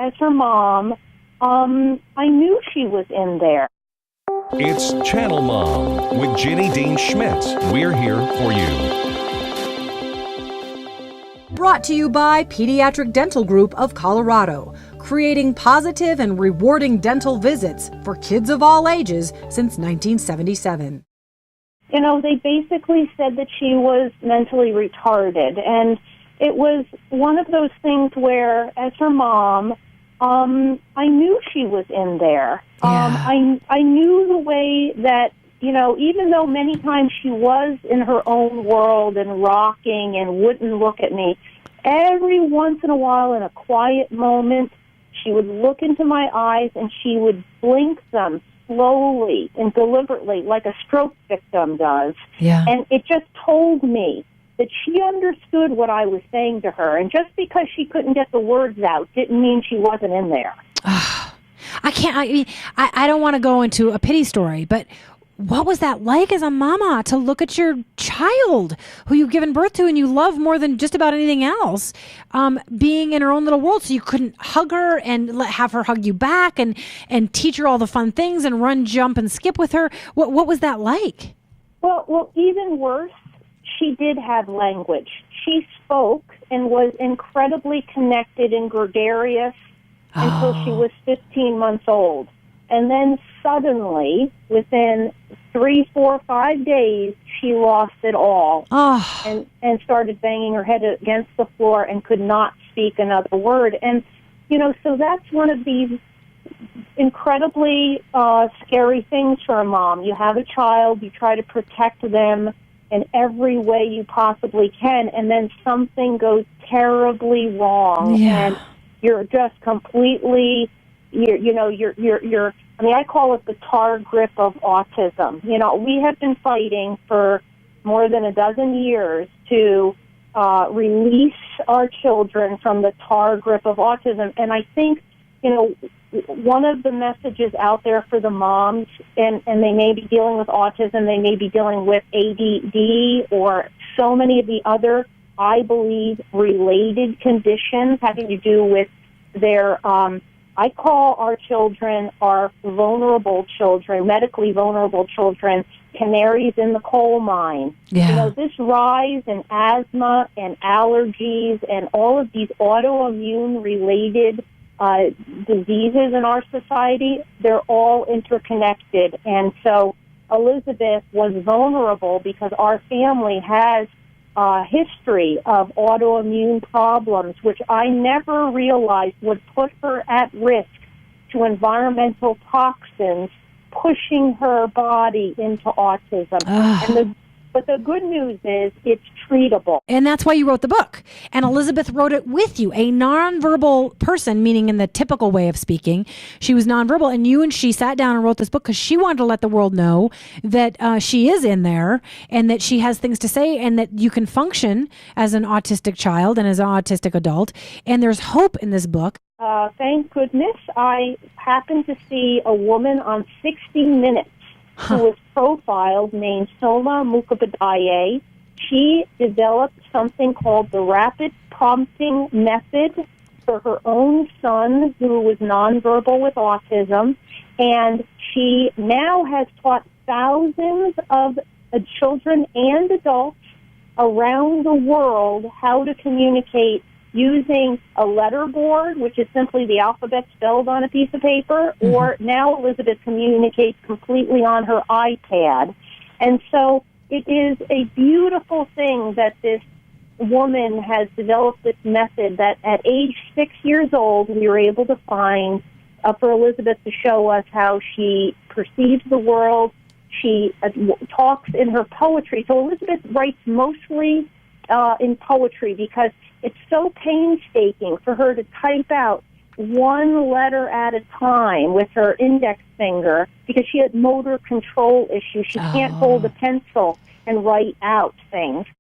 as her mom, I knew she was in there. It's Channel Mom with Jenny Dean Schmidt. We're here for you. Brought to you by Pediatric Dental Group of Colorado, creating positive and rewarding dental visits for kids of all ages since 1977. You know, they basically said that she was mentally retarded, and it was one of those things where, as her mom, I knew she was in there. I knew the way that, you know, even though many times she was in her own world and rocking and wouldn't look at me, every once in a while in a quiet moment, she would look into my eyes and she would blink them slowly and deliberately like a stroke victim does. Yeah. And it just told me that she understood what I was saying to her. And just because she couldn't get the words out didn't mean she wasn't in there. I don't want to go into a pity story, but what was that like as a mama to look at your child who you've given birth to and you love more than just about anything else, being in her own little world, so you couldn't hug her and have her hug you back and teach her all the fun things and run, jump, and skip with her? What was that like? Well, even worse, she did have language. She spoke and was incredibly connected and gregarious until she was 15 months old. And then suddenly, within 3, 4, 5 days, she lost it all and started banging her head against the floor and could not speak another word. And, you know, so that's one of these incredibly scary things for a mom. You have a child, you try to protect them in every way you possibly can, and then something goes terribly wrong, and you're just completely, I call it the tar grip of autism. You know, we have been fighting for more than a dozen years to release our children from the tar grip of autism, and I think, you know, one of the messages out there for the moms, and they may be dealing with autism, they may be dealing with ADD or so many of the other, I believe, related conditions having to do with their, I call our children, our vulnerable children, medically vulnerable children, canaries in the coal mine. Yeah. You know, this rise in asthma and allergies and all of these autoimmune-related diseases in our society, they're all interconnected. And so Elizabeth was vulnerable because our family has a history of autoimmune problems, which I never realized would put her at risk to environmental toxins pushing her body into autism. But the good news is it's treatable. And that's why you wrote the book. And Elizabeth wrote it with you, a nonverbal person, meaning in the typical way of speaking. She was nonverbal, and you and she sat down and wrote this book because she wanted to let the world know that she is in there and that she has things to say and that you can function as an autistic child and as an autistic adult. And there's hope in this book. Thank goodness. I happened to see a woman on 60 Minutes who was profiled named Soma Mukhopadhyay. She developed something called the rapid prompting method for her own son who was nonverbal with autism, and she now has taught thousands of children and adults around the world how to communicate using a letterboard, which is simply the alphabet spelled on a piece of paper, or now Elizabeth communicates completely on her iPad. And so it is a beautiful thing that this woman has developed this method that at age 6 years old we were able to find for Elizabeth to show us how she perceives the world. She talks in her poetry. So Elizabeth writes mostly in poetry because it's so painstaking for her to type out one letter at a time with her index finger because she has motor control issues. She can't hold a pencil and write out things.